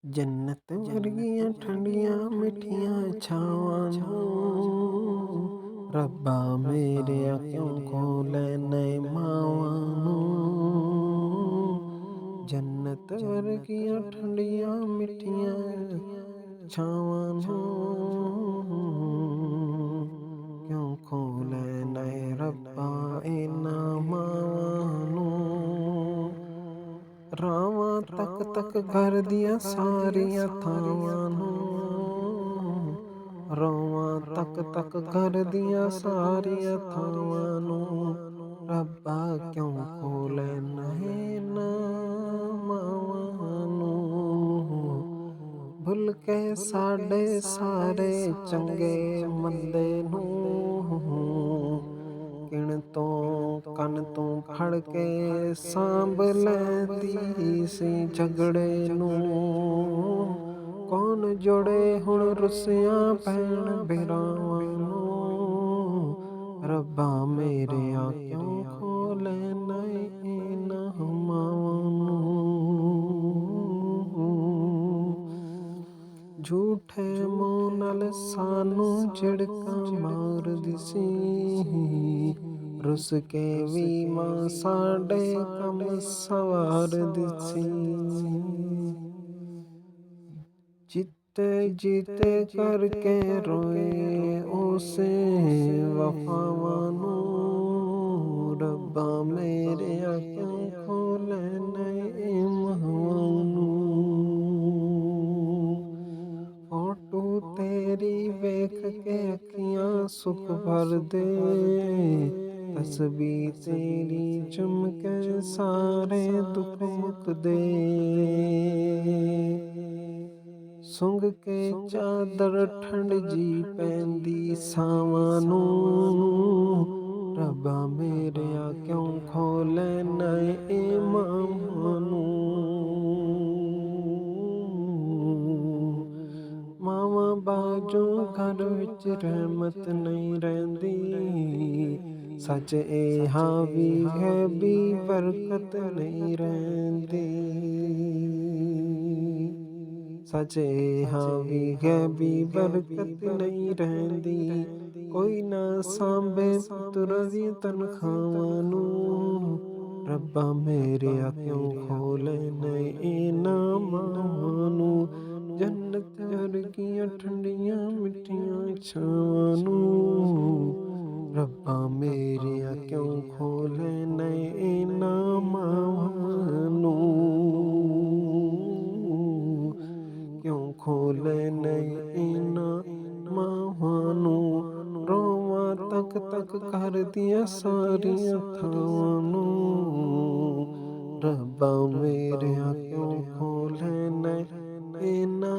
ਜੰਨਤ ਵਰਗੀਆਂ ਠੰਡੀਆਂ ਮਿੱਠੀਆਂ ਛਾਵਾਂ ਨੂੰ ਰੱਬਾ ਮੇਰਿਆ ਕਿਉਂ ਖੋਲ੍ਹੇ ਨੇ ਮਾਵਾਂ ਨੂੰ। ਜੰਨਤ ਵਰਗੀਆਂ ਠੰਡੀਆਂ ਮਿੱਠੀਆਂ ਛਾਵਾਂ ਨੂੰ ਕਿਉਂ ਖੋਲ੍ਹੇ ਨੇ ਰੱਬਾ ਇਹਨਾਂ ਮਾਵਾਂ ਨੂੰ। ਰਾਵਾਂ ਤੱਕ ਤੱਕ ਘਰ ਦੀਆਂ ਸਾਰੀਆਂ ਥਾਵਾਂ ਨੂੰ, ਰੋਵਾਂ ਤੱਕ ਤੱਕ ਘਰ ਦੀਆਂ ਸਾਰੀਆਂ ਥਾਵਾਂ ਨੂੰ। ਰੱਬਾ ਕਿਉਂ ਖੋਲ੍ਹੇ ਨੇ ਇਹਨਾਂ ਮਾਵਾਂ ਨੂੰ। ਭੁੱਲ ਕੇ ਸਾਡੇ ਸਾਰੇ ਚੰਗੇ ਮੰਦੇ ਨੂੰ, ਕਿਣ ਤੋਂ ਕੰਨ ਤੋਂ ਫੜ ਕੇ ਸਾਂਭ ਲੈਂਦੀ ਸੀ ਝਗੜੇ ਨੂੰ। ਕੌਣ ਜੋੜੇ ਹੁਣ ਰੁੱਸਿਆਂ ਭੈਣ ਭਰਾਵਾਂ ਨੂੰ। ਰੱਬਾ ਮੇਰਿਆ ਕਿਉਂ ਖੋਲ੍ਹੇ ਨੇ ਇਹਨਾਂ ਮਾਵਾਂ ਨੂੰ। ਝੂਠੇ ਮੂੰਹ ਨਾਲ ਸਾਨੂੰ ਝਿੜਕਾਂ ਮਾਰਦੀ ਸੀ, ਰੁੱਸ ਕੇ ਵੀ ਮਾਂ ਸਾਡੇ ਕੰਮ ਸਵਾਰਦੀ ਸੀ। ਜਿੱਤੇ ਜੀਤੇ ਕਰਕੇ ਰੋਏ ਉਸੇ ਵਫਾਵਾਂ ਨੂੰ। ਰੱਬਾ ਮੇਰਿਆ ਕਿਉਂ ਖੋਲ੍ਹੇ ਨੇ ਮਾਵਾਂ ਨੂੰ। ਫੋਟੋ ਤੇਰੀ ਵੇਖ ਕੇ ਅੱਖੀਆਂ ਸੁੱਖ ਭਰਦੇ, ਤਸਬੀਹ ਤੇਰੀ ਚੁੰਮ ਕੇ ਸਾਰੇ ਦੁੱਖ ਮੁੱਕਦੇ। ਸੁੰਘ ਕੇ ਚਾਦਰ ਠੰਡ ਜੀ ਪੈਂਦੀ ਸਾਵਾਂ ਨੂੰ। ਰੱਬਾ ਮੇਰਿਆ ਕਿਉਂ ਖੋਲ੍ਹੇ ਨੇ ਮਾਵਾਂ ਨੂੰ। ਮਾਵਾਂ ਬਾਝੋਂ ਘਰ ਵਿੱਚ ਰਹਿਮਤ ਨਹੀਂ ਰਹਿੰਦੀ, ਸੱਚ ਇਹ ਵੀ ਹੈ ਵੀ ਬਰਕਤ ਨਹੀਂ ਰਹਿੰਦੀ। ਸੱਚ ਇਹ ਵੀ ਹੈ ਵੀ ਬਰਕਤ ਨਹੀਂ ਰਹਿੰਦੀ। ਕੋਈ ਨਾ ਸਾਂਭੇ ਪੁੱਤਰਾਂ ਦੀਆਂ ਤਨਖਾਹਾਂ ਨੂੰ। ਰੱਬਾ ਮੇਰਿਆ ਕਿਉਂ ਖੋਲ੍ਹੇ ਨੇ ਇਹਨਾਂ ਮਾਵਾਂ ਨੂੰ। ਜੰਨਤ ਵਰਗੀਆਂ ਠੰਡੀਆਂ ਮਿੱਠੀਆਂ ਛਾਵਾਂ ਨੂੰ। ਰੱਬਾ ਮੇਰਿਆ ਕਿਉਂ ਖੋਲ੍ਹੇ ਨੇ ਇਹਨਾਂ ਮਾਵਾਂ ਨੂੰ। ਕਿਉਂ ਖੋਲ੍ਹੇ ਨੇ ਇਹਨਾਂ ਮਾਵਾਂ ਨੂੰ। ਰੋਵਾਂ ਤੱਕ ਤੱਕ ਘਰ ਦੀਆਂ ਸਾਰੀਆਂ ਥਾਵਾਂ ਨੂੰ। ਰੱਬਾ ਮੇਰਿਆ ਕਿਉਂ ਖੋਲ੍ਹੇ ਨੇ ਇਹਨਾਂ